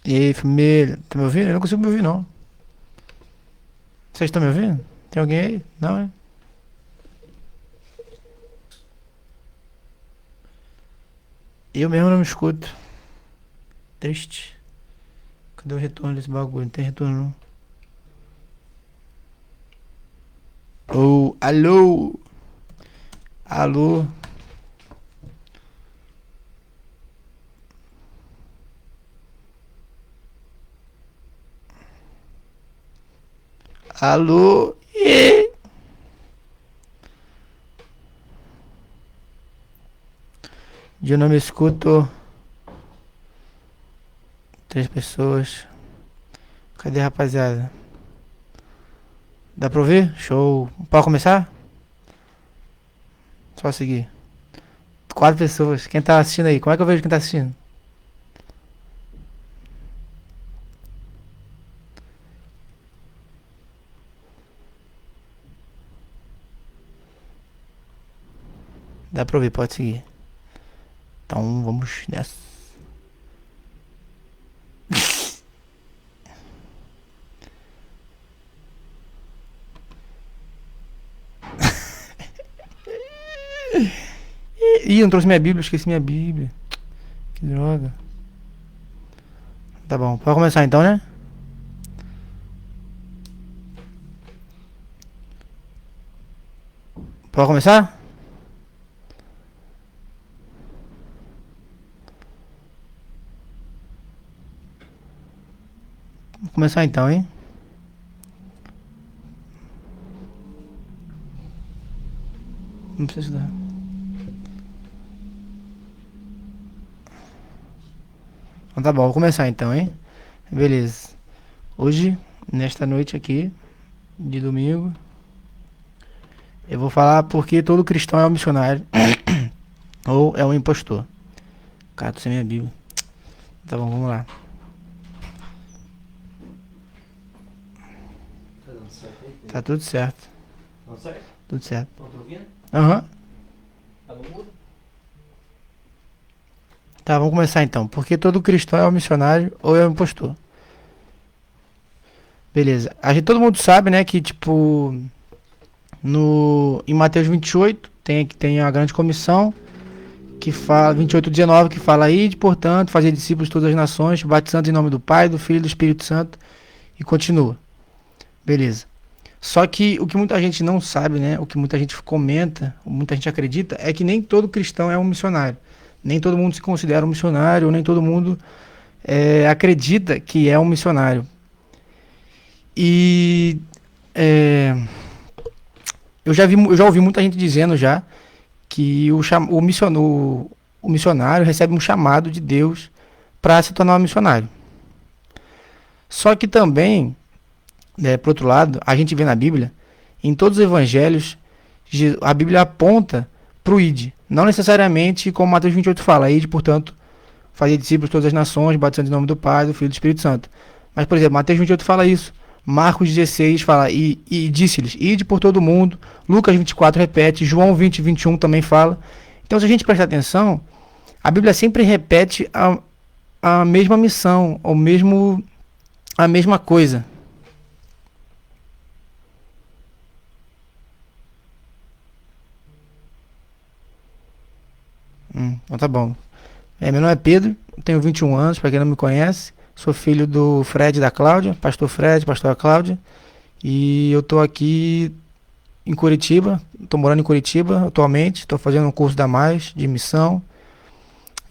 E aí, família? Tá me ouvindo? Eu não consigo me ouvir, não. Vocês estão me ouvindo? Tem alguém aí? Não, é? Eu mesmo não me escuto. Triste. Cadê o retorno desse bagulho? Não tem retorno, não. Ô, alô? Alô? Alô? E eu não me escuto. Três pessoas. Cadê, rapaziada? Dá pra ouvir? Show. Pode começar? Só seguir. Quatro pessoas. Quem tá assistindo aí? Como é que eu vejo quem tá assistindo? Dá pra ouvir, pode seguir. Então vamos nessa. Ih, não trouxe minha Bíblia, esqueci minha Bíblia. Que droga. Tá bom, pode começar então, né? Pode começar? Vou começar então, hein? Não precisa estudar. Então tá bom, vou começar então, hein? Beleza. Hoje, nesta noite aqui, de domingo, eu vou falar porque todo cristão é um missionário ou é um impostor. Cara, tô sem minha Bíblia. Tá bom, vamos lá. Tá dando certo aí? Tá tudo certo. Dando certo? Tudo certo. Não tô ouvindo? Aham. Tá no mudo? Tá, vamos começar então. Porque todo cristão é um missionário ou é um impostor. Beleza. Todo mundo sabe, né, que tipo em Mateus 28 tem a grande comissão que fala 28:19 que fala aí, portanto, fazer discípulos de todas as nações, batizando em nome do Pai, do Filho e do Espírito Santo e continua. Beleza. Só que o que muita gente não sabe, né, o que muita gente comenta, muita gente acredita é que nem todo cristão é um missionário. Nem todo mundo se considera um missionário, ou nem todo mundo acredita que é um missionário. E é, eu já ouvi muita gente dizendo já que o missionário recebe um chamado de Deus para se tornar um missionário. Só que também, por outro lado, a gente vê na Bíblia, em todos os evangelhos, a Bíblia aponta para o ID. Não necessariamente como Mateus 28 fala, ID, portanto, fazer discípulos de todas as nações, batizando em nome do Pai, do Filho e do Espírito Santo. Mas, por exemplo, Mateus 28 fala isso. Marcos 16 fala, e disse-lhes, ide por todo mundo. Lucas 24 repete, João 20:21 também fala. Então, se a gente prestar atenção, a Bíblia sempre repete a mesma missão, a mesma coisa. Então tá bom. Meu nome é Pedro, tenho 21 anos, para quem não me conhece. Sou filho do Fred e da Cláudia, pastor Fred, pastora Cláudia. E eu tô aqui em Curitiba, tô morando em Curitiba atualmente, tô fazendo um curso da Mais de missão.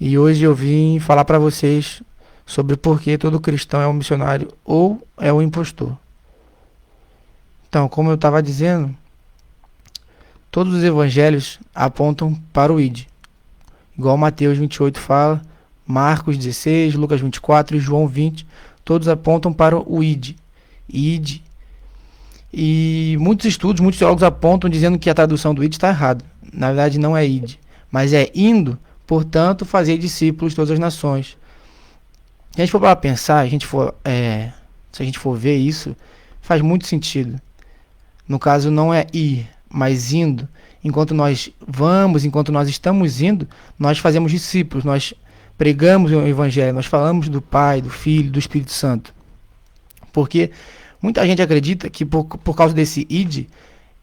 E hoje eu vim falar para vocês sobre por que todo cristão é um missionário ou é um impostor. Então, como eu estava dizendo, todos os evangelhos apontam para o ID. Igual Mateus 28 fala, Marcos 16, Lucas 24 e João 20, todos apontam para o ID. ID. E muitos estudos, muitos teólogos apontam dizendo que a tradução do ID está errada. Na verdade não é ID, mas é indo, portanto, fazer discípulos de todas as nações. Se a gente for para pensar, se a gente for ver isso, faz muito sentido. No caso não é ir, mas indo. Enquanto nós vamos, enquanto nós estamos indo, nós fazemos discípulos, nós pregamos o Evangelho, nós falamos do Pai, do Filho, do Espírito Santo. Porque muita gente acredita que por causa desse id,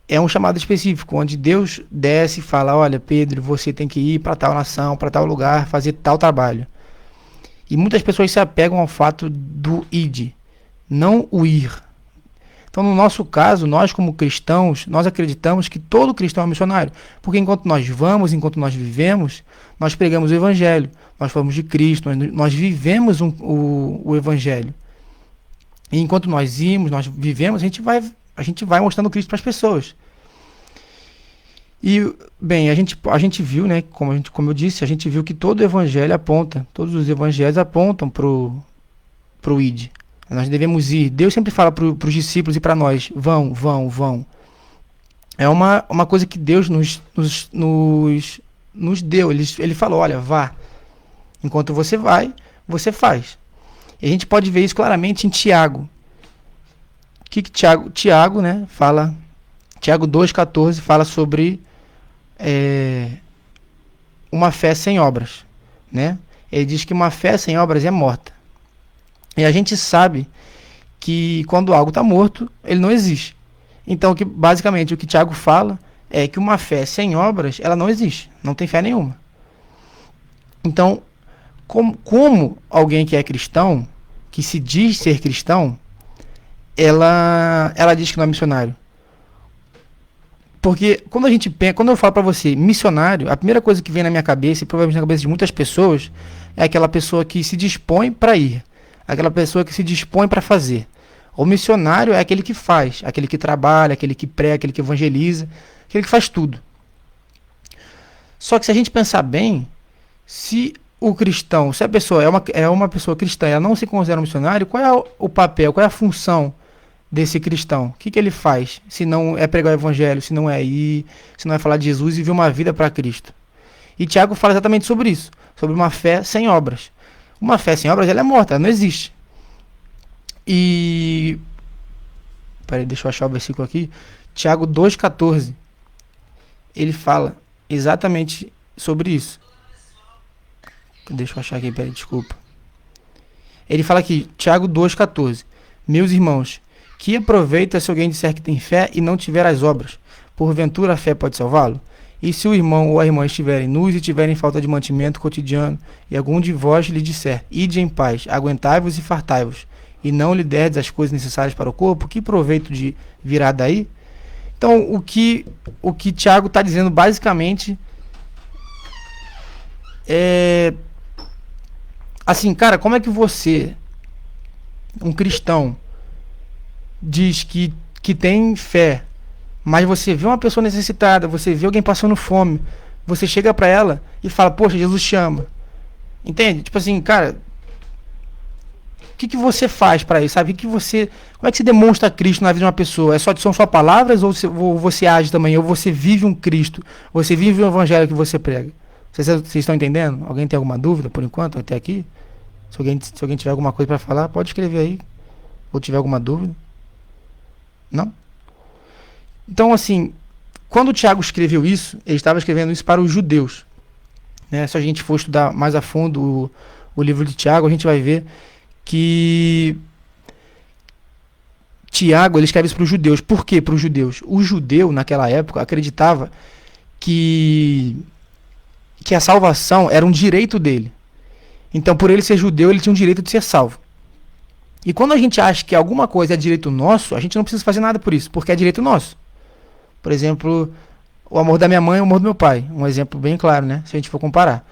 é um chamado específico, onde Deus desce e fala, olha, Pedro, você tem que ir para tal nação, para tal lugar, fazer tal trabalho. E muitas pessoas se apegam ao fato do id, não o ir. Então, no nosso caso, nós como cristãos, nós acreditamos que todo cristão é missionário. Porque enquanto nós vamos, enquanto nós vivemos, nós pregamos o Evangelho. Nós falamos de Cristo, nós vivemos o Evangelho. E enquanto nós vivemos, a gente vai mostrando Cristo para as pessoas. E, bem, a gente viu, né, como eu disse, a gente viu que todo o Evangelho aponta, todos os Evangelhos apontam pro id. Nós devemos ir. Deus sempre fala para os discípulos e para nós, vão, vão, vão. É uma coisa que Deus nos deu. Ele falou, olha, vá. Enquanto você vai, você faz. E a gente pode ver isso claramente em Tiago. O que Tiago, né, fala? Tiago 2,14 fala sobre uma fé sem obras, né? Ele diz que uma fé sem obras é morta. E a gente sabe que quando algo está morto, ele não existe. Então, basicamente, o que Tiago fala é que uma fé sem obras, ela não existe. Não tem fé nenhuma. Então, como alguém que é cristão, que se diz ser cristão, ela diz que não é missionário. Porque quando eu falo para você missionário, a primeira coisa que vem na minha cabeça, e provavelmente na cabeça de muitas pessoas, é aquela pessoa que se dispõe para ir. Aquela pessoa que se dispõe para fazer. O missionário é aquele que faz, aquele que trabalha, aquele que prega, aquele que evangeliza, aquele que faz tudo. Só que se a gente pensar bem, se a pessoa é uma pessoa cristã e ela não se considera um missionário, qual é o papel, qual é a função desse cristão? O que ele faz? Se não é pregar o evangelho, se não é ir, se não é falar de Jesus e viver uma vida para Cristo. E Tiago fala exatamente sobre isso, sobre uma fé sem obras. Uma fé sem obras, ela é morta, ela não existe. E... Peraí, deixa eu achar o versículo aqui. Tiago 2,14. Ele fala exatamente sobre isso. Deixa eu achar aqui, peraí, desculpa. Ele fala aqui, Tiago 2,14. Meus irmãos, que aproveita se alguém disser que tem fé e não tiver as obras? Porventura a fé pode salvá-lo? E se o irmão ou a irmã estiverem nus e tiverem falta de mantimento cotidiano, e algum de vós lhe disser, ide em paz, aguentai-vos e fartai-vos, e não lhe derdes as coisas necessárias para o corpo, que proveito de virá daí? Então, o que Tiago está dizendo basicamente é assim, cara, como é que você, um cristão, diz que tem fé, mas você vê uma pessoa necessitada, você vê alguém passando fome, você chega pra ela e fala, poxa, Jesus te ama. Entende? Tipo assim, cara, o que você faz pra isso, sabe? Como é que você demonstra Cristo na vida de uma pessoa? São só palavras ou você age também? Ou você vive um Cristo? Você vive o evangelho que você prega? Vocês estão entendendo? Alguém tem alguma dúvida por enquanto até aqui? Se alguém tiver alguma coisa pra falar, pode escrever aí. Ou tiver alguma dúvida? Não? Então, assim, quando o Tiago escreveu isso, ele estava escrevendo isso para os judeus, né? Se a gente for estudar mais a fundo o livro de Tiago, a gente vai ver que Tiago ele escreve isso para os judeus. Por que para os judeus? O judeu, naquela época, acreditava que a salvação era um direito dele. Então, por ele ser judeu, ele tinha um direito de ser salvo. E quando a gente acha que alguma coisa é direito nosso, a gente não precisa fazer nada por isso, porque é direito nosso. Por exemplo, o amor da minha mãe e o amor do meu pai. Um exemplo bem claro, né? Se a gente for comparar.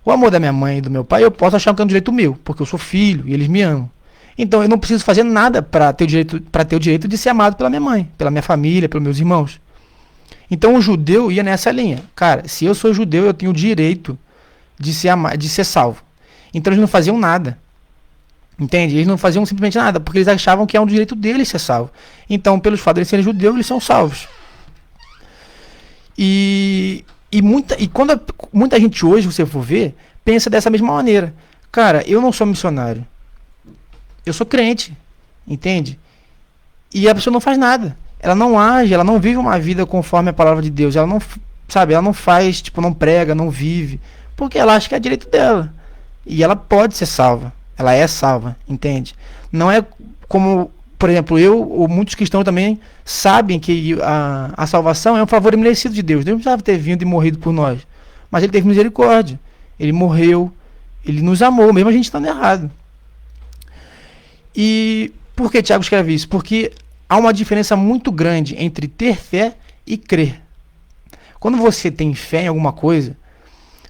O amor da minha mãe e do meu pai, eu posso achar que é um direito meu, porque eu sou filho e eles me amam. Então eu não preciso fazer nada para ter o direito de ser amado pela minha mãe, pela minha família, pelos meus irmãos. Então o judeu ia nessa linha. Cara, se eu sou judeu, eu tenho o direito de ser salvo. Então eles não faziam nada. Entende? Eles não faziam simplesmente nada, porque eles achavam que é um direito deles ser salvo. Então, pelos fatos de eles serem judeus, eles são salvos. E quando muita gente hoje, você for ver, pensa dessa mesma maneira. Cara, eu não sou missionário. Eu sou crente. Entende? E a pessoa não faz nada. Ela não age, ela não vive uma vida conforme a palavra de Deus. Ela não, sabe, ela não faz, tipo, não prega, não vive. Porque ela acha que é direito dela. E ela pode ser salva. Ela é salva, entende? Não é como, por exemplo, eu ou muitos cristãos também sabem que a salvação é um favor imerecido de Deus. Deus não precisava ter vindo e morrido por nós. Mas ele teve misericórdia. Ele morreu. Ele nos amou, mesmo a gente estando errado. E por que Tiago escreve isso? Porque há uma diferença muito grande entre ter fé e crer. Quando você tem fé em alguma coisa,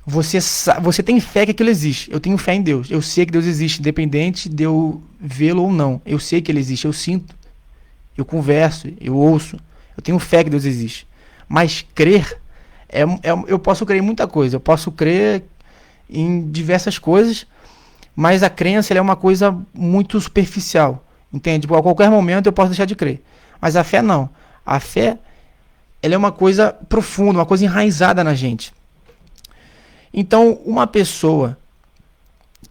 você tem fé que aquilo existe. Eu tenho fé em Deus. Eu sei que Deus existe, independente de eu vê-lo ou não. Eu sei que ele existe, eu sinto. Eu converso, eu ouço. Eu tenho fé que Deus existe. Mas crer, eu posso crer em muita coisa. Eu posso crer em diversas coisas, mas a crença ela é uma coisa muito superficial. Entende? A qualquer momento eu posso deixar de crer. Mas a fé não. A fé ela é uma coisa profunda, uma coisa enraizada na gente. Então, uma pessoa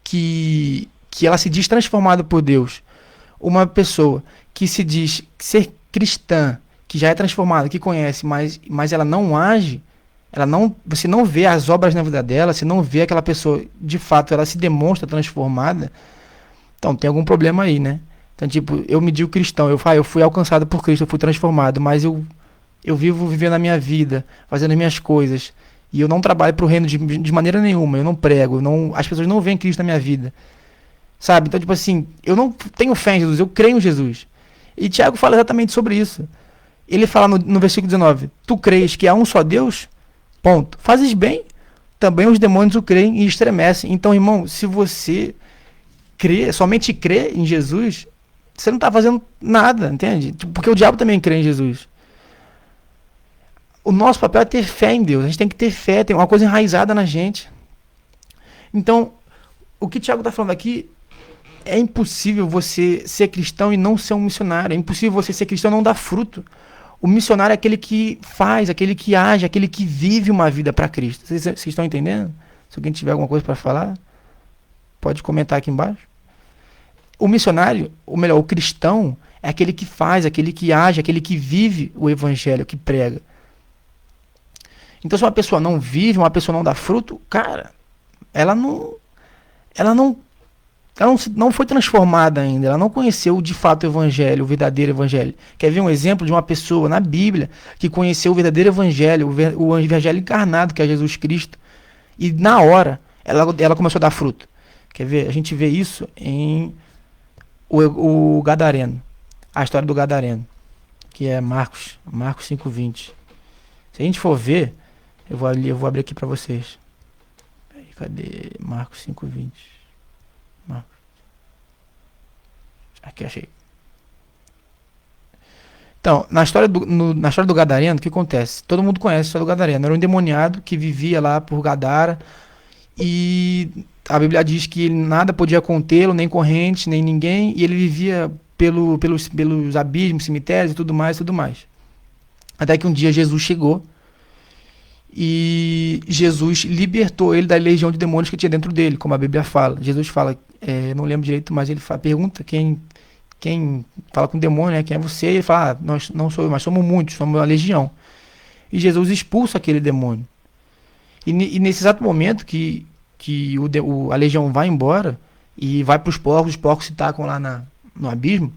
que ela se diz transformada por Deus, uma pessoa que se diz ser cristã, que já é transformada, que conhece, mas ela não age, você não vê as obras na vida dela, você não vê aquela pessoa, de fato, ela se demonstra transformada, então tem algum problema aí, né? Então, tipo, eu me digo cristão, eu fui alcançado por Cristo, eu fui transformado, mas eu vivo vivendo a minha vida, fazendo as minhas coisas, e eu não trabalho para o reino de maneira nenhuma, eu não prego, as pessoas não veem Cristo na minha vida, sabe? Então, tipo assim, eu não tenho fé em Jesus, eu creio em Jesus. E Tiago fala exatamente sobre isso. Ele fala no versículo 19, tu crês que há um só Deus? Ponto. Fazes bem, também os demônios o creem e estremecem. Então, irmão, se você somente crê em Jesus, você não está fazendo nada, entende? Porque o diabo também crê em Jesus. O nosso papel é ter fé em Deus. A gente tem que ter fé, tem uma coisa enraizada na gente. Então, o que o Tiago está falando aqui, é impossível você ser cristão e não ser um missionário. É impossível você ser cristão e não dar fruto. O missionário é aquele que faz, aquele que age, aquele que vive uma vida para Cristo. Vocês estão entendendo? Se alguém tiver alguma coisa para falar, pode comentar aqui embaixo. O missionário, ou melhor, o cristão, é aquele que faz, aquele que age, aquele que vive o evangelho, que prega. Então, se uma pessoa não vive, uma pessoa não dá fruto, cara, ela não foi transformada ainda, ela não conheceu de fato o evangelho, o verdadeiro evangelho. Quer ver um exemplo de uma pessoa na Bíblia que conheceu o verdadeiro evangelho, o evangelho encarnado, que é Jesus Cristo, e na hora ela começou a dar fruto. Quer ver? A gente vê isso em o Gadareno, a história do Gadareno, que é Marcos 5:20. Se a gente for ver, eu vou abrir aqui para vocês. Cadê Marcos 5:20? Marcos. Aqui, achei. Então, na história do Gadareno, o que acontece? Todo mundo conhece a história do Gadareno. Era um endemoniado que vivia lá por Gadara. E a Bíblia diz que nada podia contê-lo, nem corrente, nem ninguém. E ele vivia pelos abismos, cemitérios e tudo mais, tudo mais. Até que um dia Jesus chegou. E Jesus libertou ele da legião de demônios que tinha dentro dele, como a Bíblia fala. Jesus fala, não lembro direito, mas ele pergunta quem fala com o demônio, né? Quem é você? E ele fala, nós não sou eu, mas somos muitos, somos uma legião. E Jesus expulsa aquele demônio. E nesse exato momento que a legião vai embora e vai para os porcos se tacam lá no abismo,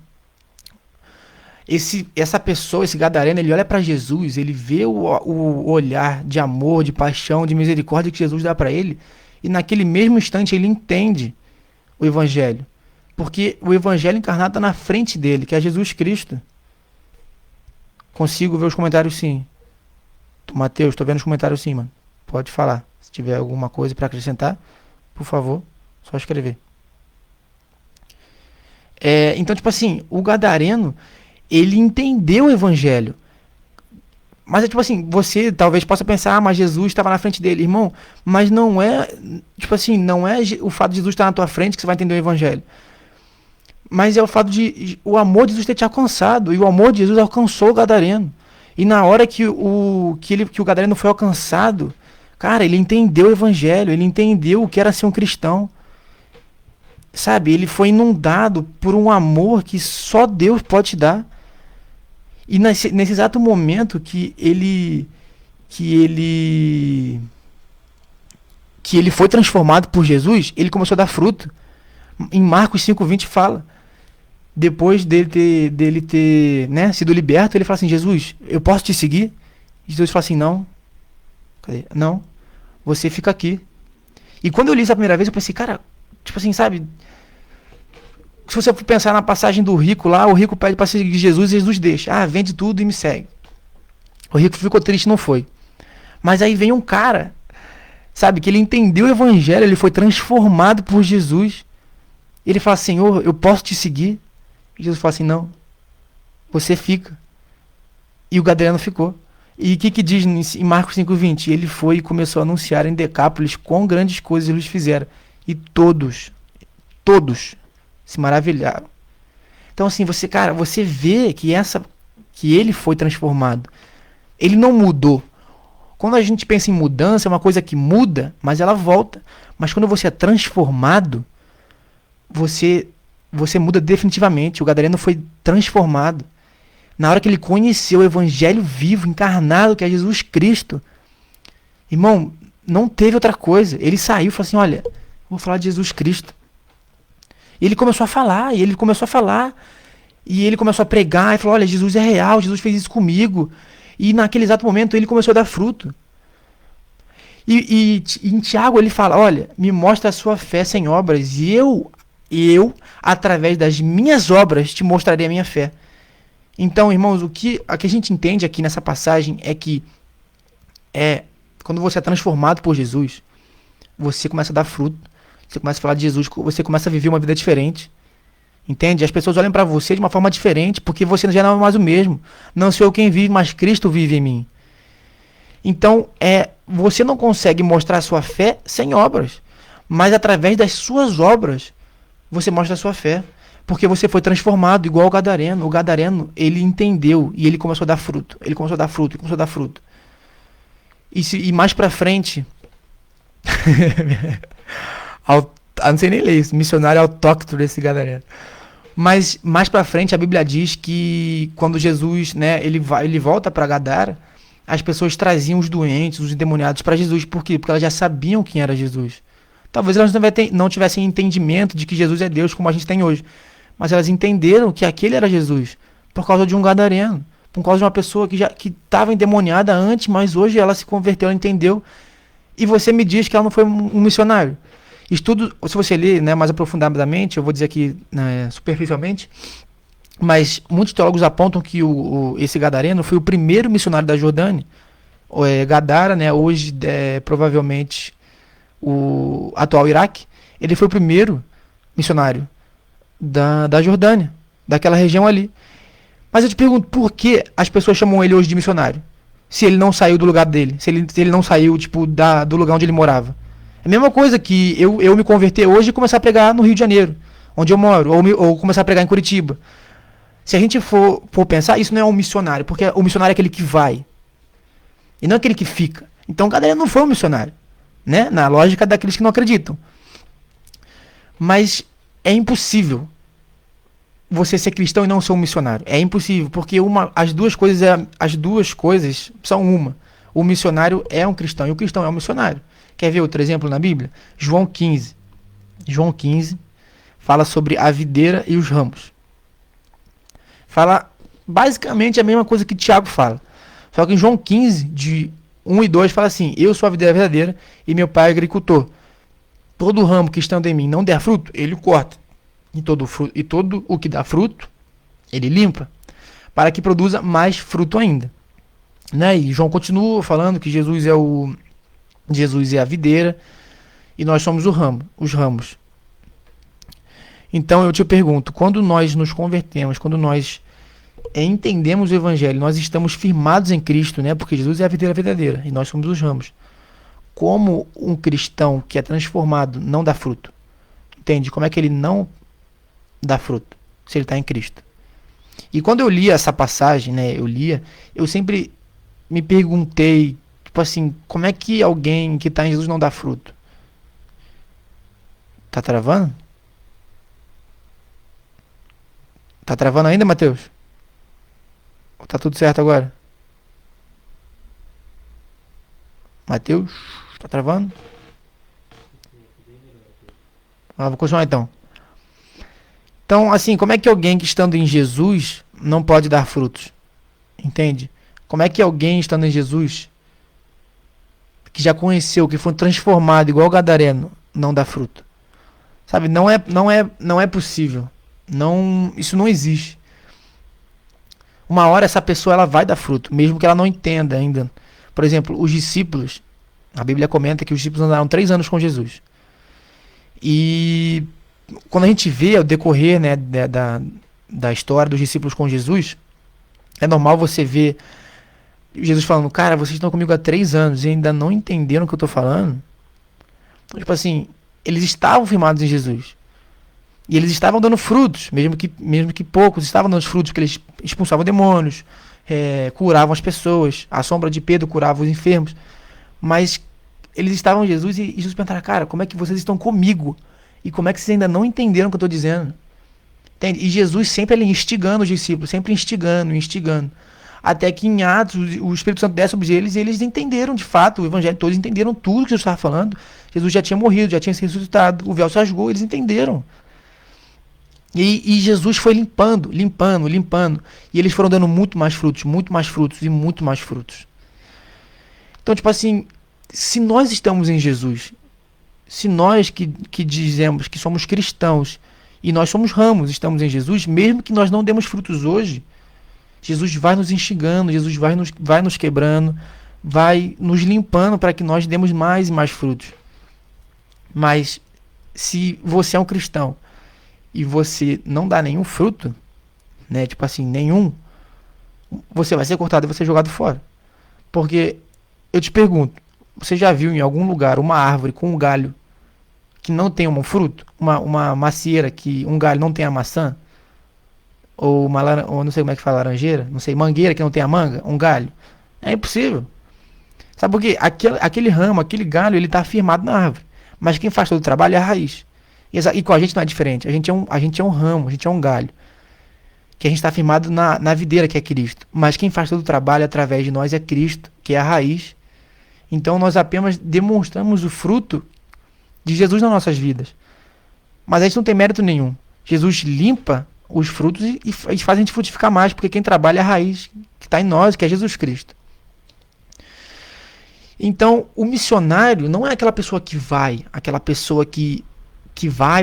essa pessoa, esse gadareno, ele olha para Jesus, ele vê o olhar de amor, de paixão, de misericórdia que Jesus dá para ele, e naquele mesmo instante ele entende o evangelho, porque o evangelho encarnado está na frente dele, que é Jesus Cristo. Consigo ver os comentários, sim. Mateus, estou vendo os comentários, sim, mano. Pode falar. Se tiver alguma coisa para acrescentar, por favor, só escrever. Então, tipo assim, o gadareno, ele entendeu o evangelho. Mas é tipo assim, você talvez possa pensar, mas Jesus estava na frente dele, irmão. Mas não é, tipo assim, não é o fato de Jesus estar na tua frente que você vai entender o evangelho. Mas é o fato de o amor de Jesus ter te alcançado. E o amor de Jesus alcançou o gadareno. E na hora que o gadareno foi alcançado, cara, ele entendeu o evangelho, ele entendeu o que era ser um cristão. Sabe, ele foi inundado por um amor que só Deus pode te dar. E nesse exato momento que ele que ele foi transformado por Jesus, ele começou a dar fruto. Em Marcos 5:20 fala, depois dele ter, né, sido liberto, ele fala assim, Jesus, eu posso te seguir? E Jesus fala assim, não. Cadê? Não, você fica aqui. E quando eu li isso a primeira vez, eu pensei, cara, tipo assim, sabe? Se você for pensar na passagem do rico lá, o rico pede para seguir Jesus e Jesus deixa. Ah, vende tudo e me segue. O rico ficou triste, não foi. Mas aí vem um cara, sabe, que ele entendeu o evangelho, ele foi transformado por Jesus. Ele fala, Senhor, eu posso te seguir? E Jesus fala assim, não, você fica. E o gadareno ficou. E o que diz em Marcos 5:20? Ele foi e começou a anunciar em Decápolis quão grandes coisas eles fizeram. E todos se maravilharam. Então assim, você vê que ele foi transformado. Ele não mudou. Quando a gente pensa em mudança, é uma coisa que muda, mas ela volta. Mas quando você é transformado, você muda definitivamente. O gadareno foi transformado. Na hora que ele conheceu o evangelho vivo, encarnado, que é Jesus Cristo, irmão, não teve outra coisa. Ele saiu e falou assim, olha, vou falar de Jesus Cristo. E ele começou a falar, e ele começou a pregar, e falou, olha, Jesus é real, Jesus fez isso comigo. E naquele exato momento ele começou a dar fruto. E em Tiago ele fala, olha, me mostra a sua fé sem obras, e eu, através das minhas obras, te mostrarei a minha fé. Então, irmãos, o que a gente entende aqui nessa passagem é que quando você é transformado por Jesus, você começa a dar fruto, você começa a falar de Jesus, você começa a viver uma vida diferente. Entende? As pessoas olham para você de uma forma diferente, porque você já não é mais o mesmo. Não sou eu quem vive, mas Cristo vive em mim. Então, você não consegue mostrar a sua fé sem obras, mas através das suas obras, você mostra a sua fé. Porque você foi transformado, igual o gadareno. O gadareno, ele entendeu e ele começou a dar fruto. Ele começou a dar fruto, ele começou a dar fruto. E mais pra frente... não sei nem ler isso. Missionário autóctone desse gadareno. Mas mais pra frente a Bíblia diz que quando Jesus, né, ele volta pra Gadara, as pessoas traziam os doentes, os endemoniados para Jesus. Por quê? Porque elas já sabiam quem era Jesus. Talvez elas não tivessem entendimento de que Jesus é Deus como a gente tem hoje. Mas elas entenderam que aquele era Jesus por causa de um gadareno, por causa de uma pessoa que estava endemoniada antes, mas hoje ela se converteu, ela entendeu. E você me diz que ela não foi um missionário. Estudo, se você ler, né, mais aprofundadamente, eu vou dizer aqui, né, superficialmente, mas muitos teólogos apontam que esse gadareno foi o primeiro missionário da Jordânia. Gadara, né, hoje provavelmente o atual Iraque, ele foi o primeiro missionário da Jordânia, daquela região ali. Mas eu te pergunto, por que as pessoas chamam ele hoje de missionário? Se ele não saiu do lugar dele, se ele não saiu tipo do lugar onde ele morava. É a mesma coisa que eu me converter hoje e começar a pregar no Rio de Janeiro, onde eu moro, ou começar a pregar em Curitiba. Se a gente for pensar, isso não é um missionário, porque o missionário é aquele que vai, e não aquele que fica. Então, galera, não foi um missionário, né? Na lógica daqueles que não acreditam. Mas é impossível você ser cristão e não ser um missionário. É impossível, porque as duas coisas são uma. O missionário é um cristão e o cristão é um missionário. Quer ver outro exemplo na Bíblia? João 15. João 15 fala sobre a videira e os ramos. Fala basicamente a mesma coisa que Tiago fala. Só que em João 15, de 1 e 2, fala assim: eu sou a videira verdadeira e meu pai é agricultor. Todo ramo que estando em mim não der fruto, ele o corta. E todo o que dá fruto, ele limpa, para que produza mais fruto ainda. Né? E João continua falando que Jesus é a videira e nós somos os ramos. Então eu te pergunto, quando nós nos convertemos, quando nós entendemos o evangelho, nós estamos firmados em Cristo, né? Porque Jesus é a videira verdadeira e nós somos os ramos. Como um cristão que é transformado não dá fruto? Entende? Como é que ele não dá fruto se ele está em Cristo? E quando eu li essa passagem, né? Eu sempre me perguntei, tipo assim, como é que alguém que está em Jesus não dá fruto? Tá travando? Tá travando ainda, Mateus? Ou tá tudo certo agora? Mateus, tá travando? Vou continuar então. Então, assim, como é que alguém que estando em Jesus não pode dar frutos? Entende? Como é que alguém estando em Jesus, que já conheceu, que foi transformado igual o gadareno, não dá fruto? Sabe? Não é possível. Não, isso não existe. Uma hora essa pessoa ela vai dar fruto, mesmo que ela não entenda ainda. Por exemplo, os discípulos, a Bíblia comenta que os discípulos andaram 3 anos com Jesus. E quando a gente vê o decorrer, né, da história dos discípulos com Jesus, é normal você ver Jesus falando, cara, vocês estão comigo há 3 anos e ainda não entenderam o que eu estou falando. Então, tipo assim, eles estavam firmados em Jesus. E eles estavam dando frutos, mesmo que poucos, estavam dando frutos, porque eles expulsavam demônios, curavam as pessoas, a sombra de Pedro curava os enfermos. Mas eles estavam em Jesus e Jesus perguntava, cara, como é que vocês estão comigo? E como é que vocês ainda não entenderam o que eu estou dizendo? Entende? E Jesus sempre ali instigando os discípulos, sempre instigando, instigando. Até que em Atos o Espírito Santo desce sobre eles e eles entenderam de fato, o evangelho todos entenderam tudo que Jesus estava falando. Jesus já tinha morrido, já tinha se ressuscitado, o véu se rasgou, eles entenderam. E Jesus foi limpando, limpando, limpando. E eles foram dando muito mais frutos e muito mais frutos. Então, tipo assim, se nós estamos em Jesus, se nós que dizemos que somos cristãos e nós somos ramos, estamos em Jesus, mesmo que nós não demos frutos hoje, Jesus vai nos instigando, Jesus vai nos quebrando, vai nos limpando para que nós demos mais e mais frutos. Mas se você é um cristão e você não dá nenhum fruto, né, tipo assim, nenhum, você vai ser cortado e vai ser jogado fora. Porque eu te pergunto, você já viu em algum lugar uma árvore com um galho que não tem um fruto? Uma macieira que um galho não tem a maçã? Ou ou não sei como é que fala, laranjeira? Não sei, mangueira que não tem a manga? Um galho? É impossível. Sabe por quê? Aquele ramo, aquele galho, ele está firmado na árvore. Mas quem faz todo o trabalho é a raiz. E com a gente não é diferente. A gente é um ramo, a gente é um galho. Que a gente está firmado na videira que é Cristo. Mas quem faz todo o trabalho através de nós é Cristo, que é a raiz. Então nós apenas demonstramos o fruto de Jesus nas nossas vidas. Mas a gente não tem mérito nenhum. Jesus limpa os frutos e faz a gente frutificar mais, porque quem trabalha é a raiz que está em nós, que é Jesus Cristo. Então, o missionário não é aquela pessoa que vai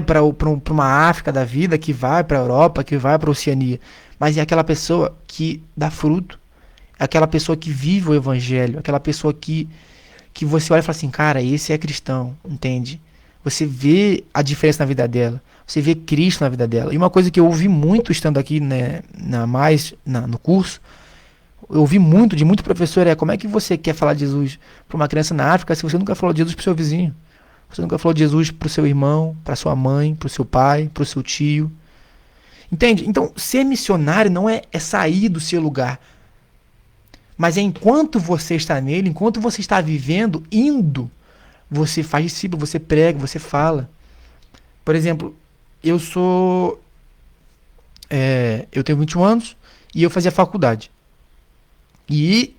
para uma África da vida, que vai para a Europa, que vai para a Oceania, mas é aquela pessoa que dá fruto, é aquela pessoa que vive o evangelho, aquela pessoa que você olha e fala assim, cara, esse é cristão, entende? Você vê a diferença na vida dela, você vê Cristo na vida dela. E uma coisa que eu ouvi muito estando aqui, né, no curso, eu ouvi muito de muito professor, como é que você quer falar de Jesus para uma criança na África se você nunca falou de Jesus para o seu vizinho? Você nunca falou de Jesus para o seu irmão, para sua mãe, para o seu pai, para o seu tio. Entende? Então, ser missionário não é sair do seu lugar. Mas é enquanto você está nele, enquanto você está vivendo, indo, você faz discípulo, você prega, você fala. Por exemplo, eu tenho 21 anos e eu fazia faculdade. E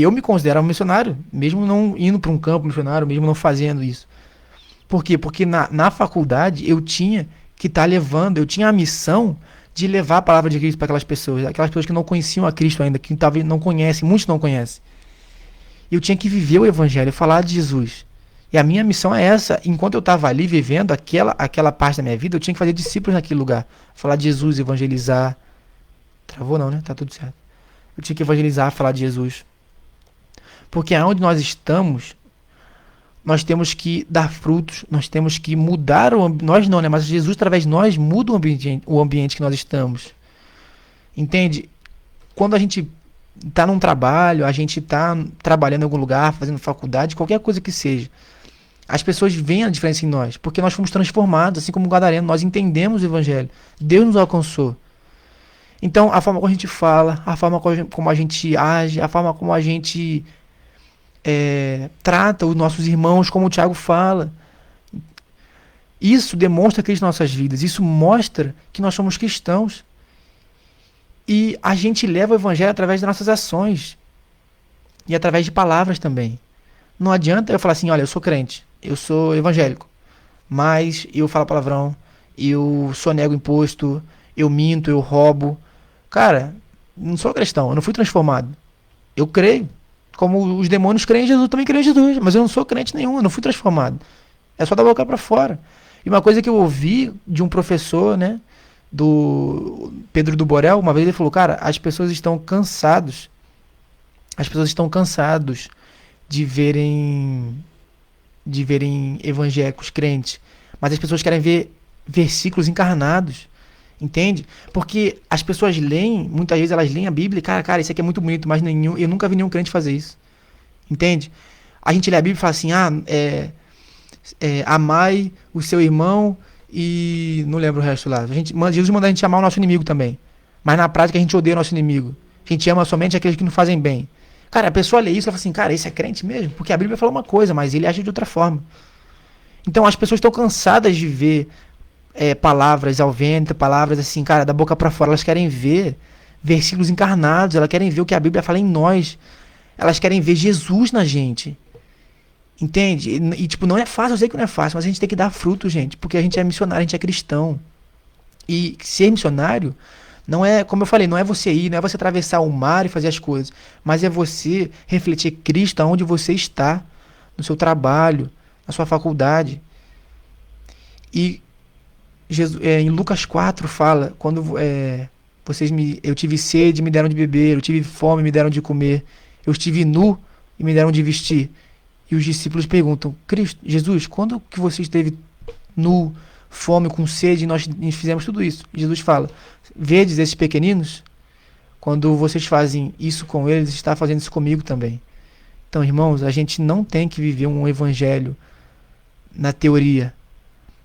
eu me considero um missionário, mesmo não indo para um campo missionário, mesmo não fazendo isso. Por quê? Porque na faculdade eu tinha que estar levando, eu tinha a missão de levar a palavra de Cristo para aquelas pessoas que não conheciam a Cristo ainda, que talvez não conhecem, muitos não conhecem. Eu tinha que viver o evangelho, falar de Jesus. E a minha missão é essa. Enquanto eu estava ali vivendo aquela parte da minha vida, eu tinha que fazer discípulos naquele lugar. Falar de Jesus, evangelizar. Travou não, né? Tá tudo certo. Eu tinha que evangelizar, falar de Jesus. Porque aonde nós estamos, nós temos que dar frutos, nós temos que mudar o ambiente. Nós não, né? Mas Jesus, através de nós, muda o ambiente que nós estamos. Entende? Quando a gente está num trabalho, a gente está trabalhando em algum lugar, fazendo faculdade, qualquer coisa que seja, as pessoas veem a diferença em nós, porque nós fomos transformados, assim como o gadareno, nós entendemos o evangelho. Deus nos alcançou. Então, a forma como a gente fala, a forma como a gente age, a forma como a gente trata os nossos irmãos, como o Tiago fala, isso demonstra Cristo em nossas vidas, isso mostra que nós somos cristãos. E a gente leva o evangelho através das nossas ações e através de palavras também. Não adianta eu falar assim, olha, eu sou crente, eu sou evangélico, mas eu falo palavrão, eu sonego imposto, eu minto, eu roubo. Cara, não sou cristão, eu não fui transformado. Eu creio. Como os demônios creem em Jesus, eu também creio em Jesus, mas eu não sou crente nenhum, eu não fui transformado. É só da boca pra fora. E uma coisa que eu ouvi de um professor, né, do Pedro do Borel, uma vez ele falou, cara, as pessoas estão cansados de verem evangélicos crentes, mas as pessoas querem ver versículos encarnados, entende? Porque as pessoas leem, muitas vezes elas leem a Bíblia, e, cara, isso aqui é muito bonito, mas eu nunca vi nenhum crente fazer isso, entende? A gente lê a Bíblia e fala assim, amai o seu irmão e não lembro o resto lá. Jesus manda a gente amar o nosso inimigo também, mas na prática a gente odeia o nosso inimigo. A gente ama somente aqueles que nos fazem bem. Cara, a pessoa lê isso e fala assim, cara, esse é crente mesmo? Porque a Bíblia fala uma coisa, mas ele age de outra forma. Então as pessoas estão cansadas de ver palavras ao vento, palavras assim, cara, da boca para fora. Elas querem ver versículos encarnados, elas querem ver o que a Bíblia fala em nós. Elas querem ver Jesus na gente. Entende? Tipo, não é fácil, eu sei que não é fácil, mas a gente tem que dar fruto, gente, porque a gente é missionário, a gente é cristão. E ser missionário não é, como eu falei, não é você ir, não é você atravessar o mar e fazer as coisas, mas é você refletir Cristo aonde você está, no seu trabalho, na sua faculdade. E Jesus, em Lucas 4 fala, quando eu tive sede, me deram de beber, eu tive fome, me deram de comer, eu estive nu e me deram de vestir. E os discípulos perguntam, Cristo, Jesus, quando que você esteve nu, fome, com sede, e nós fizemos tudo isso? E Jesus fala, vedes esses pequeninos? Quando vocês fazem isso com eles, está fazendo isso comigo também. Então, irmãos, a gente não tem que viver um evangelho na teoria.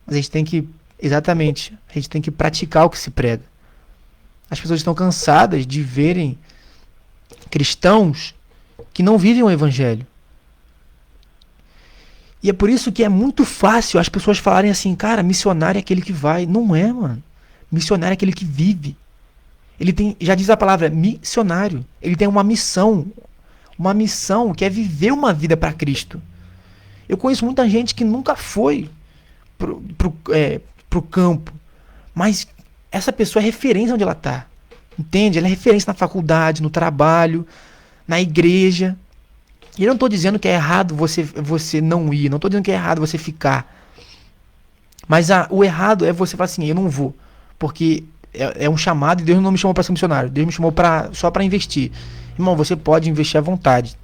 Mas a gente tem que, exatamente, a gente tem que praticar o que se prega. As pessoas estão cansadas de verem cristãos que não vivem o evangelho. E é por isso que é muito fácil as pessoas falarem assim, cara, missionário é aquele que vai. Não é, mano. Missionário é aquele que vive. Ele tem, já diz a palavra, missionário. Ele tem uma missão que é viver uma vida para Cristo. Eu conheço muita gente que nunca foi pro campo, mas essa pessoa é referência onde ela está. Entende? Ela é referência na faculdade, no trabalho, na igreja. E eu não estou dizendo que é errado você não ir, não estou dizendo que é errado você ficar. Mas o errado é você falar assim, eu não vou, porque é um chamado e Deus não me chamou para ser missionário, Deus me chamou só para investir. Irmão, você pode investir à vontade,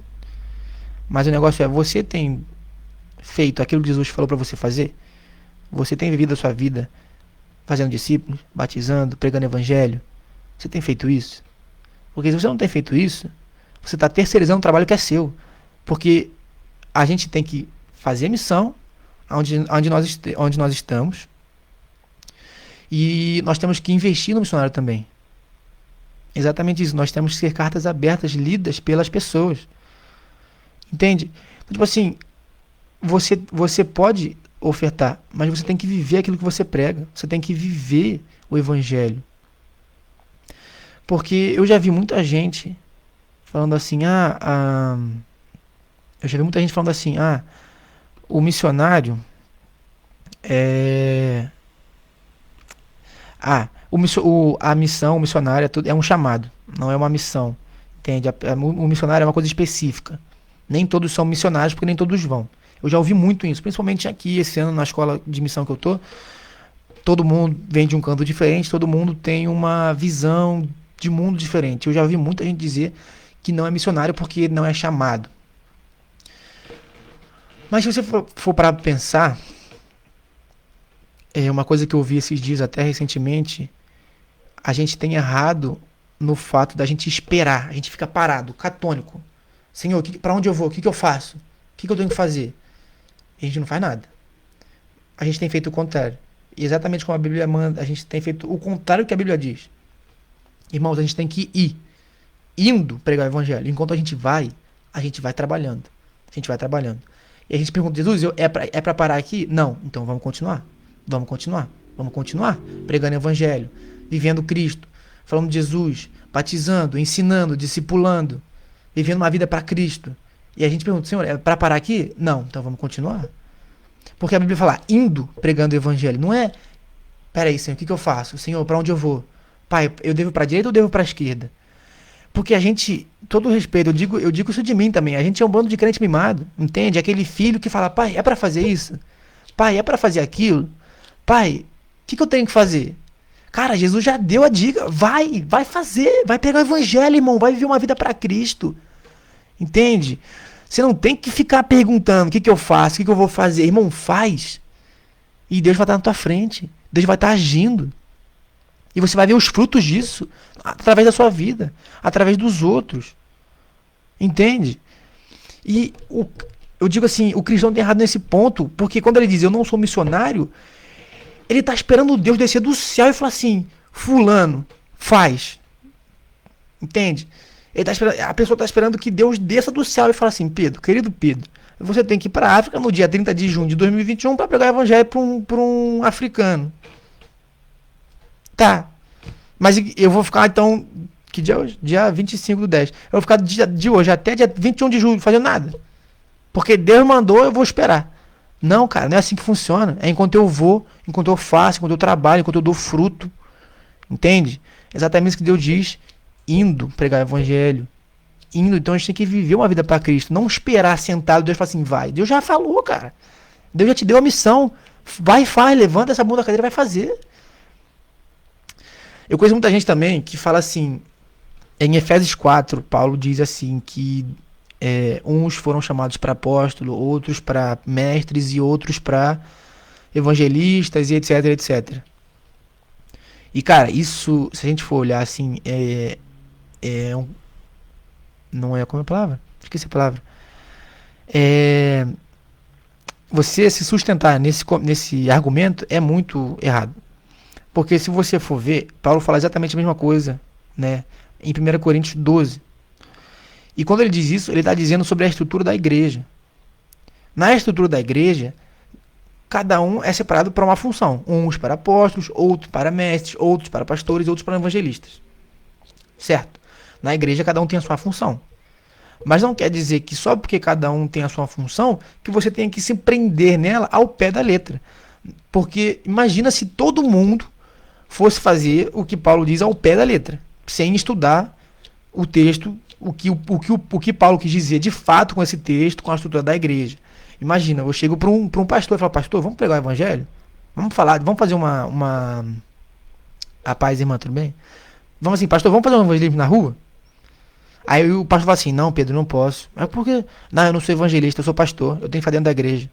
mas o negócio é, você tem feito aquilo que Jesus falou para você fazer? Você tem vivido a sua vida fazendo discípulos, batizando, pregando evangelho? Você tem feito isso? Porque se você não tem feito isso, você está terceirizando um trabalho que é seu. Porque a gente tem que fazer missão onde nós estamos. E nós temos que investir no missionário também. Exatamente isso. Nós temos que ser cartas abertas, lidas pelas pessoas. Entende? Então, tipo assim, você pode ofertar, mas você tem que viver aquilo que você prega. Você tem que viver o evangelho. Porque eu já vi muita gente falando assim, eu já vi muita gente falando assim, o missionário a missão, o missionário é um chamado, não é uma missão, entende? O missionário é uma coisa específica. Nem todos são missionários, porque nem todos vão. Eu já ouvi muito isso, principalmente aqui, esse ano, na escola de missão que eu tô. Todo mundo vem de um canto diferente, todo mundo tem uma visão de mundo diferente. Eu já ouvi muita gente dizer que não é missionário porque não é chamado. Mas se você for para pensar, uma coisa que eu ouvi esses dias, até recentemente, a gente tem errado no fato da gente esperar, a gente fica parado, catônico. Senhor, para onde eu vou? O que eu faço? O que eu tenho que fazer? E a gente não faz nada. A gente tem feito o contrário. E exatamente como a Bíblia manda, a gente tem feito o contrário do que a Bíblia diz. Irmãos, a gente tem que ir, indo pregar o evangelho. Enquanto a gente vai trabalhando. A gente vai trabalhando. E a gente pergunta, Jesus, é para parar aqui? Não. Então vamos continuar. Vamos continuar pregando o evangelho, vivendo Cristo, falando de Jesus, batizando, ensinando, discipulando, vivendo uma vida para Cristo. E a gente pergunta, Senhor, é para parar aqui? Não. Então vamos continuar. Porque a Bíblia fala indo pregando o evangelho. Não é, peraí, Senhor, o que que eu faço? Senhor, pra onde eu vou? Pai, eu devo pra direita ou devo pra esquerda? Porque a gente, todo respeito, eu digo isso de mim também. A gente é um bando de crente mimado, entende? Aquele filho que fala, pai, é pra fazer isso? Pai, é pra fazer aquilo? Pai, o que que eu tenho que fazer? Cara, Jesus já deu a dica. Vai fazer. Vai pegar o evangelho, irmão. Vai viver uma vida pra Cristo. Entende? Você não tem que ficar perguntando o que que eu faço, o que que eu vou fazer. Irmão, faz. E Deus vai estar na tua frente. Deus vai estar agindo. E você vai ver os frutos disso através da sua vida, através dos outros. Entende? E eu digo assim, o cristão tem errado nesse ponto, porque quando ele diz eu não sou missionário, ele está esperando Deus descer do céu e falar assim, fulano, faz. Entende? A pessoa está esperando que Deus desça do céu e fale assim, Pedro, querido Pedro, você tem que ir para a África no dia 30 de junho de 2021 para pregar o evangelho para um africano. Tá. Mas eu vou ficar então, que dia é hoje? Dia 25/10. Eu vou ficar de hoje até dia 21 de julho fazendo nada. Porque Deus mandou, eu vou esperar. Não, cara, não é assim que funciona. É enquanto eu vou, enquanto eu faço, enquanto eu trabalho, enquanto eu dou fruto. Entende? Exatamente isso que Deus diz. Indo pregar o evangelho. Indo, então a gente tem que viver uma vida para Cristo. Não esperar sentado, Deus fala assim, vai. Deus já falou, cara. Deus já te deu a missão. Vai e faz, levanta essa bunda da cadeira e vai fazer. Eu conheço muita gente também que fala assim, em Efésios 4, Paulo diz assim, que uns foram chamados para apóstolo, outros para mestres e outros para evangelistas e etc, etc. E cara, isso, se a gente for olhar assim, não é como é a palavra? Esqueci a palavra. Você se sustentar nesse argumento é muito errado. Porque se você for ver, Paulo fala exatamente a mesma coisa, né, em 1 Coríntios 12. E quando ele diz isso, ele está dizendo sobre a estrutura da igreja. Na estrutura da igreja, cada um é separado para uma função. Uns para apóstolos, outros para mestres, outros para pastores, outros para evangelistas. Certo? Na igreja, cada um tem a sua função. Mas não quer dizer que só porque cada um tem a sua função, que você tenha que se prender nela ao pé da letra. Porque imagina se todo mundo fosse fazer o que Paulo diz ao pé da letra, sem estudar o texto, o que Paulo quis dizer de fato com esse texto, com a estrutura da igreja. Imagina, eu chego para um pastor e falo, pastor, vamos pregar o evangelho? Vamos fazer uma... A paz, irmã, tudo bem? Vamos assim, pastor, vamos fazer um evangelismo na rua? Aí o pastor fala assim, não, Pedro, não posso. Mas por quê? Não, eu não sou evangelista, eu sou pastor, eu tenho que fazer dentro da igreja.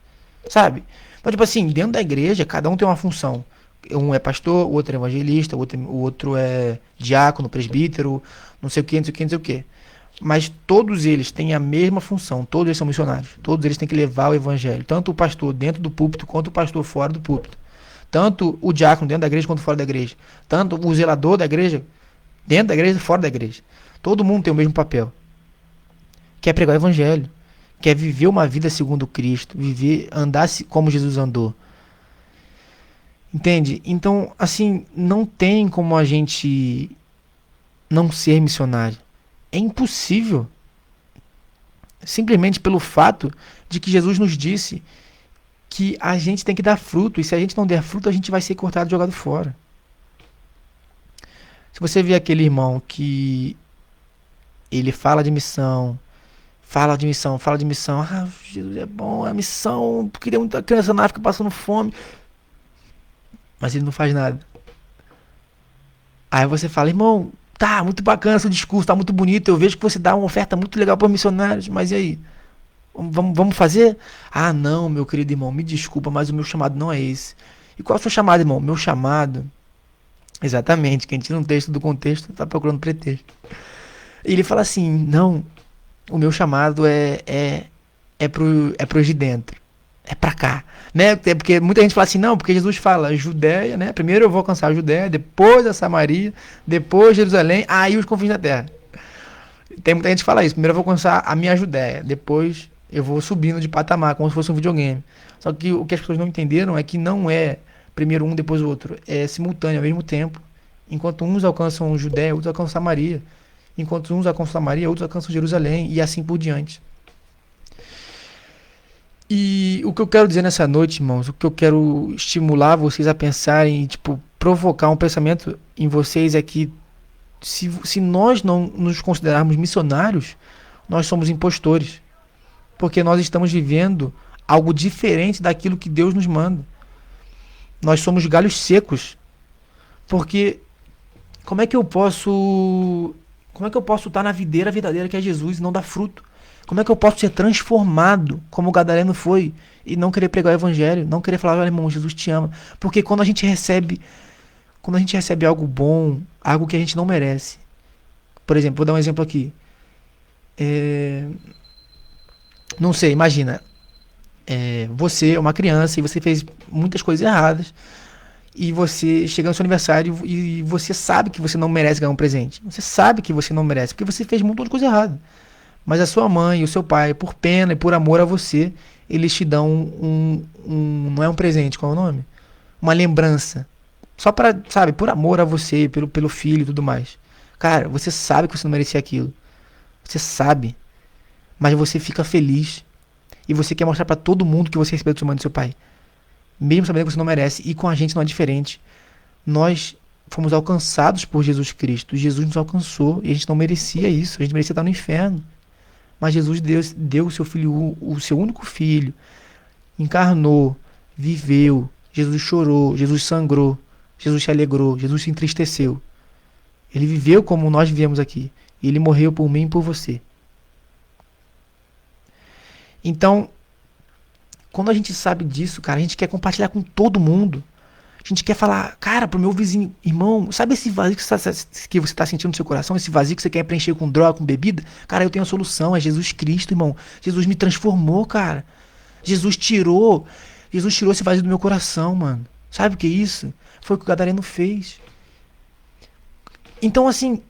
Sabe? Então, tipo assim, dentro da igreja, cada um tem uma função. Um é pastor, o outro é evangelista, o outro é diácono, presbítero, não sei o que, não sei o que, não sei o que. Mas todos eles têm a mesma função, todos eles são missionários. Todos eles têm que levar o evangelho. Tanto o pastor dentro do púlpito, quanto o pastor fora do púlpito. Tanto o diácono dentro da igreja, quanto fora da igreja. Tanto o zelador da igreja, dentro da igreja e fora da igreja. Todo mundo tem o mesmo papel. Quer pregar o evangelho. Quer viver uma vida segundo Cristo. Andar como Jesus andou. Entende? Então, assim, não tem como a gente não ser missionário. É impossível. Simplesmente pelo fato de que Jesus nos disse que a gente tem que dar fruto. E se a gente não der fruto, a gente vai ser cortado e jogado fora. Se você vê aquele irmão que ele fala de missão, fala de missão. Ah, Jesus é bom, é a missão, porque tem muita criança na África passando fome. Mas ele não faz nada. Aí você fala, irmão, tá muito bacana seu discurso, tá muito bonito, eu vejo que você dá uma oferta muito legal para missionários, mas e aí? Vamos fazer? Ah, não, meu querido irmão, me desculpa, mas o meu chamado não é esse. E qual é o seu chamado, irmão? Meu chamado, exatamente, quem tira um texto do contexto tá procurando pretexto. E ele fala assim, não, o meu chamado é pros de dentro. É pra cá, né? Porque muita gente fala assim, não, porque Jesus fala Judéia, né? Primeiro eu vou alcançar a Judéia, depois a Samaria, depois Jerusalém, aí os confins da terra. Tem muita gente que fala isso, primeiro eu vou alcançar a minha Judéia, depois eu vou subindo de patamar, como se fosse um videogame. Só que o que as pessoas não entenderam é que não é primeiro um, depois o outro. É simultâneo, ao mesmo tempo. Enquanto uns alcançam Judéia, outros alcançam Samaria. Enquanto uns alcançam Samaria, outros alcançam Jerusalém, e assim por diante. E o que eu quero dizer nessa noite, irmãos, o que eu quero estimular vocês a pensarem, tipo, provocar um pensamento em vocês é que se nós não nos considerarmos missionários, nós somos impostores. Porque nós estamos vivendo algo diferente daquilo que Deus nos manda. Nós somos galhos secos. Porque como é que eu posso. Como é que eu posso estar na videira verdadeira que é Jesus e não dar fruto? Como é que eu posso ser transformado como o Gadareno foi e não querer pregar o evangelho, não querer falar, irmão, Jesus te ama? Porque quando a gente recebe algo bom, algo que a gente não merece. Por exemplo, vou dar um exemplo aqui. É, não sei, imagina, você é uma criança e você fez muitas coisas erradas e você chega no seu aniversário e você sabe que você não merece ganhar um presente. Você sabe que você não merece porque você fez um montão de coisa errada. Mas a sua mãe e o seu pai, por pena e por amor a você, eles te dão não é um presente, qual é o nome? Uma lembrança. Só para, sabe, por amor a você, pelo filho e tudo mais. Cara, você sabe que você não merecia aquilo. Você sabe. Mas você fica feliz. E você quer mostrar para todo mundo que você recebeu do seu mãe e do seu pai. Mesmo sabendo que você não merece. E com a gente não é diferente. Nós fomos alcançados por Jesus Cristo. Jesus nos alcançou e a gente não merecia isso. A gente merecia estar no inferno. Mas Jesus deu o seu filho, o seu único filho, encarnou, viveu, Jesus chorou, Jesus sangrou, Jesus se alegrou, Jesus se entristeceu. Ele viveu como nós vivemos aqui. E ele morreu por mim e por você. Então, quando a gente sabe disso, cara, a gente quer compartilhar com todo mundo. A gente quer falar, cara, pro meu vizinho, irmão, sabe esse vazio que você tá sentindo no seu coração? Esse vazio que você quer preencher com droga, com bebida? Cara, eu tenho a solução, é Jesus Cristo, irmão. Jesus me transformou, cara. Jesus tirou esse vazio do meu coração, mano. Sabe o que é isso? Foi o que o Gadareno fez. Então, assim,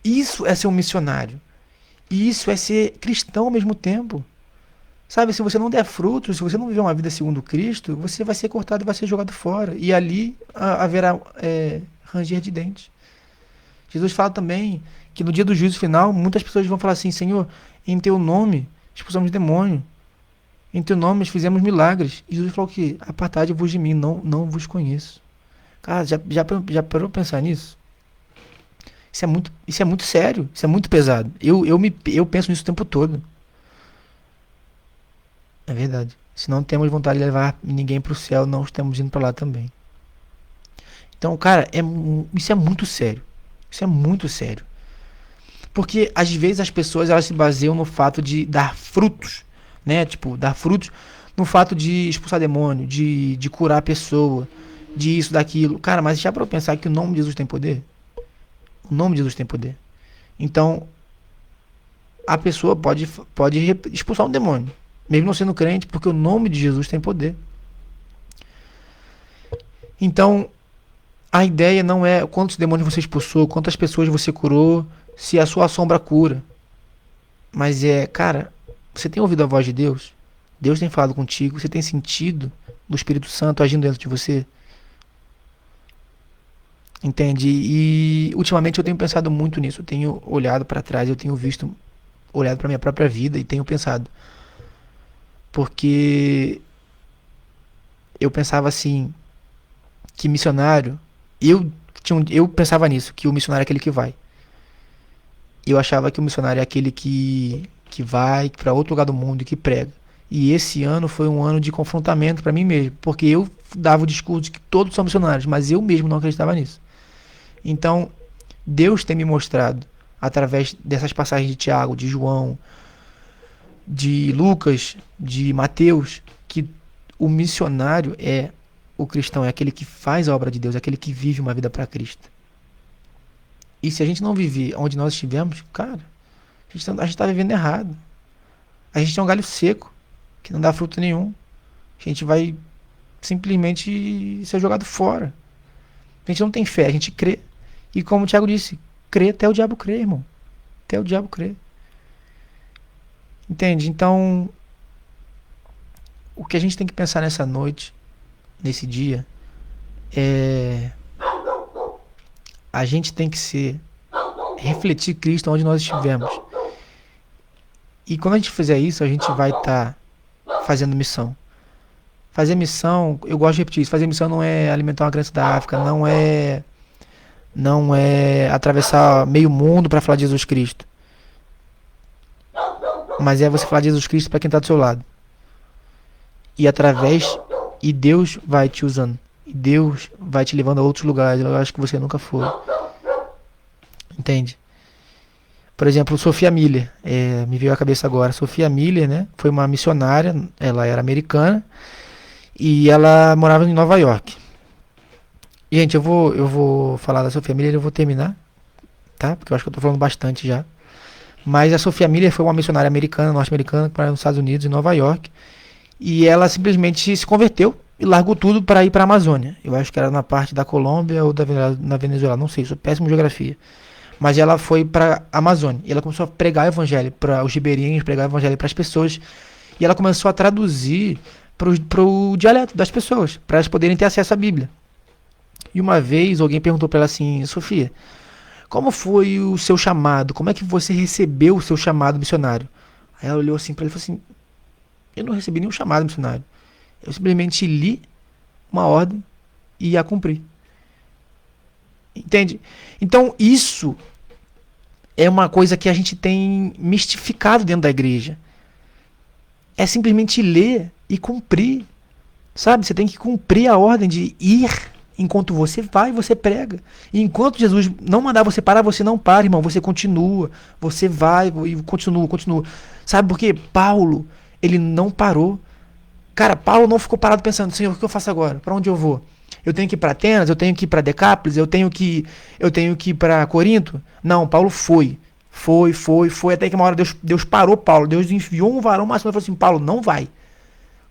isso é ser um missionário. E isso é ser cristão ao mesmo tempo. Sabe, se você não der frutos, se você não viver uma vida segundo Cristo, você vai ser cortado e vai ser jogado fora. E ali haverá ranger de dentes. Jesus fala também que no dia do juízo final, muitas pessoas vão falar assim, Senhor, em teu nome expulsamos demônio. Em teu nome fizemos milagres. E Jesus falou que apartai-vos de mim, não vos conheço. Cara, já parou pra pensar nisso? Isso é muito sério, isso é muito pesado. Eu penso nisso o tempo todo. É verdade. Se não temos vontade de levar ninguém para o céu, não estamos indo para lá também. Então, cara, isso é muito sério. Isso é muito sério. Porque às vezes as pessoas elas se baseiam no fato de dar frutos, né? Tipo, dar frutos no fato de expulsar demônio, de curar a pessoa, de isso, daquilo. Cara, mas já para eu pensar que o nome de Jesus tem poder? O nome de Jesus tem poder. Então, a pessoa pode expulsar um demônio, mesmo não sendo crente, porque o nome de Jesus tem poder. Então, a ideia não é quantos demônios você expulsou, quantas pessoas você curou, se a sua sombra cura. Mas cara, você tem ouvido a voz de Deus? Deus tem falado contigo? Você tem sentido o Espírito Santo agindo dentro de você? Entende? E ultimamente eu tenho pensado muito nisso. Eu tenho olhado para trás, eu tenho olhado para minha própria vida e tenho pensado. Porque eu pensava assim, que missionário, eu pensava nisso, que o missionário é aquele que vai. Eu achava que o missionário é aquele que vai para outro lugar do mundo e que prega. E esse ano foi um ano de confrontamento para mim mesmo, porque eu dava o discurso de que todos são missionários, mas eu mesmo não acreditava nisso. Então, Deus tem me mostrado, através dessas passagens de Tiago, de João, de Lucas, de Mateus, que o missionário o cristão, é aquele que faz a obra de Deus, é aquele que vive uma vida para Cristo. E se a gente não viver onde nós estivemos, cara, a gente tá vivendo errado. A gente é um galho seco, que não dá fruto nenhum. A gente vai simplesmente ser jogado fora. A gente não tem fé, a gente crê. E como o Tiago disse, crê até o diabo crer, irmão. Até o diabo crer. Entende? Então, o que a gente tem que pensar nessa noite, nesse dia, a gente tem que refletir Cristo onde nós estivermos. E quando a gente fizer isso, a gente vai estar fazendo missão. Fazer missão, eu gosto de repetir isso, fazer missão não é alimentar uma criança da África, não é atravessar meio mundo para falar de Jesus Cristo. Mas é você falar de Jesus Cristo para quem está do seu lado. E Deus vai te usando. E Deus vai te levando a outros lugares que você nunca foi. Entende? Por exemplo, Sophia Miller, me veio à cabeça agora. Sophia Miller, né, foi uma missionária, ela era americana e ela morava em Nova York. Gente, eu vou falar da Sophia Miller e eu vou terminar, tá? Porque eu acho que eu tô falando bastante já. Mas a Sophia Miller foi uma missionária americana, norte-americana, para os Estados Unidos, em Nova York. E ela simplesmente se converteu e largou tudo para ir para a Amazônia. Eu acho que era na parte da Colômbia ou na Venezuela, não sei, sou péssimo em geografia. Mas ela foi para a Amazônia e ela começou a pregar o evangelho para os ribeirinhos, pregar o evangelho para as pessoas. E ela começou a traduzir para o dialeto das pessoas, para elas poderem ter acesso à Bíblia. E uma vez alguém perguntou para ela assim: Sofia, como foi o seu chamado? Como é que você recebeu o seu chamado missionário? Aí ela olhou assim para ele e falou assim: eu não recebi nenhum chamado missionário. Eu simplesmente li uma ordem e a cumpri. Entende? Então isso é uma coisa que a gente tem mistificado dentro da igreja. É simplesmente ler e cumprir. Sabe? Você tem que cumprir a ordem de ir. Enquanto você vai, você prega. E enquanto Jesus não mandar você parar, você não para, irmão. Você continua. Você vai e continua. Sabe por quê? Paulo, ele não parou. Cara, Paulo não ficou parado pensando: Senhor, o que eu faço agora? Para onde eu vou? Eu tenho que ir para Atenas? Eu tenho que ir para Decápolis? Eu tenho que ir para Corinto? Não, Paulo foi, até que uma hora Deus parou Paulo. Deus enviou um varão macedônio e falou assim: Paulo, não vai.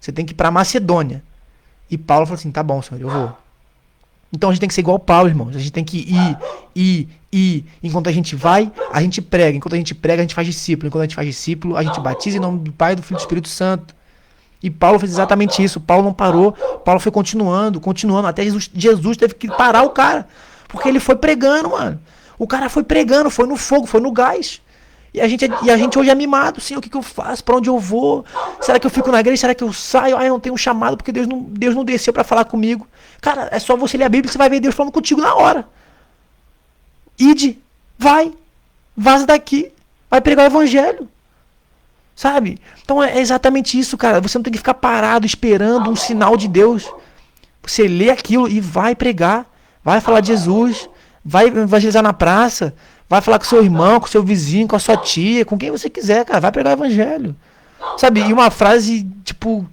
Você tem que ir para Macedônia. E Paulo falou assim: tá bom, Senhor, eu vou. Então a gente tem que ser igual Paulo, irmãos. A gente tem que ir. Enquanto a gente vai, a gente prega. Enquanto a gente prega, a gente faz discípulo. Enquanto a gente faz discípulo, a gente batiza em nome do Pai, do Filho e do Espírito Santo. E Paulo fez exatamente isso. Paulo não parou. Paulo foi continuando. Até Jesus teve que parar o cara. Porque ele foi pregando, mano. O cara foi pregando, foi no fogo, foi no gás. E a gente hoje é mimado. Senhor, o que eu faço? Pra onde eu vou? Será que eu fico na igreja? Será que eu saio? Eu não tenho um chamado porque Deus não desceu pra falar comigo. Cara, é só você ler a Bíblia que você vai ver Deus falando contigo na hora. Ide, vai, vaza daqui, vai pregar o evangelho. Sabe? Então é exatamente isso, cara. Você não tem que ficar parado esperando um sinal de Deus. Você lê aquilo e vai pregar. Vai falar de Jesus. Vai evangelizar na praça. Vai falar com seu irmão, com seu vizinho, com a sua tia, com quem você quiser, cara. Vai pregar o evangelho. Sabe? E uma frase, tipo,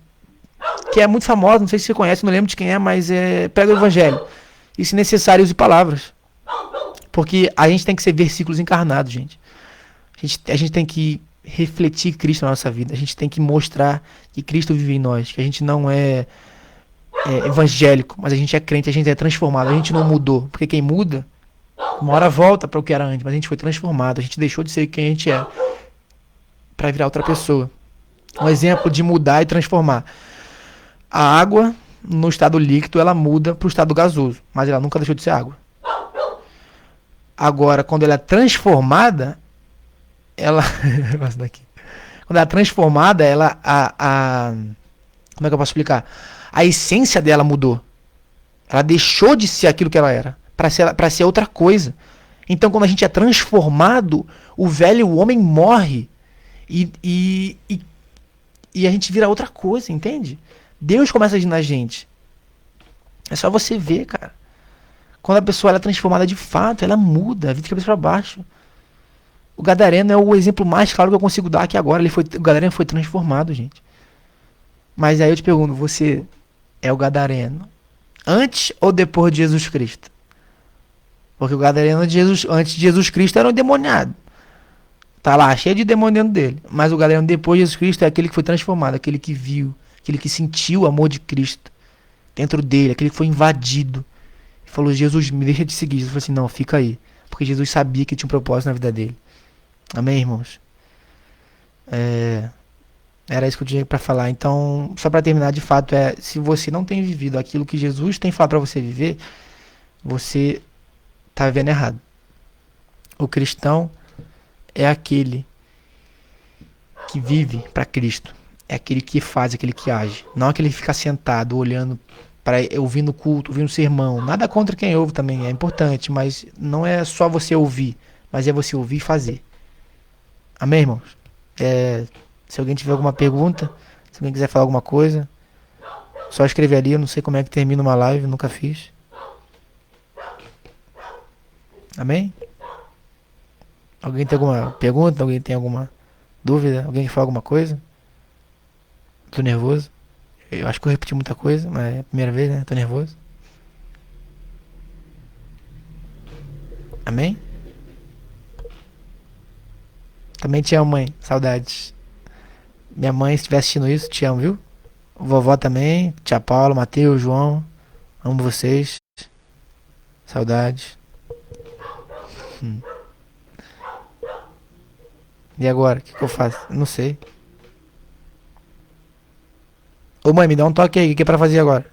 que é muito famosa, não sei se você conhece, não lembro de quem é, mas é: prega o evangelho. E se necessário, use palavras. Porque a gente tem que ser versículos encarnados, gente. A gente tem que refletir Cristo na nossa vida. A gente tem que mostrar que Cristo vive em nós. Que a gente não é evangélico, mas a gente é crente, a gente é transformado. A gente não mudou. Porque quem muda, uma hora volta para o que era antes. Mas a gente foi transformado. A gente deixou de ser quem a gente é para virar outra pessoa. Um exemplo de mudar e transformar. A água, no estado líquido, ela muda para o estado gasoso. Mas ela nunca deixou de ser água. Agora, quando ela é transformada, ela quando ela é transformada, ela como é que eu posso explicar? A essência dela mudou. Ela deixou de ser aquilo que ela era para ser outra coisa. Então, quando a gente é transformado, o velho homem morre e a gente vira outra coisa, entende? Deus começa a agir na gente. É só você ver, cara. Quando a pessoa ela é transformada de fato, ela muda, vira de cabeça para baixo. O gadareno é o exemplo mais claro que eu consigo dar aqui agora. O gadareno foi transformado, gente. Mas aí eu te pergunto: você é o gadareno antes ou depois de Jesus Cristo? Porque o gadareno antes de Jesus Cristo era um endemoniado. Tá lá, cheio de demônio dentro dele. Mas o gadareno depois de Jesus Cristo é aquele que foi transformado, aquele que viu, aquele que sentiu o amor de Cristo dentro dele, aquele que foi invadido. E falou: Jesus, me deixa de seguir. Jesus falou assim: não, fica aí. Porque Jesus sabia que tinha um propósito na vida dele. Amém, irmãos? Era isso que eu tinha para falar. Então, só para terminar, de fato, se você não tem vivido aquilo que Jesus tem falado para você viver, você tá vivendo errado. O cristão é aquele que vive para Cristo. é aquele que faz, aquele que age. Não aquele que fica sentado, olhando, para ouvindo culto, ouvindo sermão. Nada contra quem ouve também, é importante, mas não é só você ouvir, mas é você ouvir e fazer. Amém, irmãos? Se alguém tiver alguma pergunta, se alguém quiser falar alguma coisa, só escrever ali. Eu não sei como é que termina uma live, nunca fiz. Amém? Alguém tem alguma pergunta? Alguém tem alguma dúvida? Alguém quer falar alguma coisa? Tô nervoso. Eu acho que eu repeti muita coisa, mas é a primeira vez, né? Tô nervoso. Amém? Também te amo, mãe. Saudades. Minha mãe, se estiver assistindo isso, te amo, viu? Vovó também. Tia Paula, Matheus, João. Amo vocês. Saudades. Hum. E agora? O que eu faço? Não sei. Ô mãe, me dá um toque aí. O que é pra fazer agora?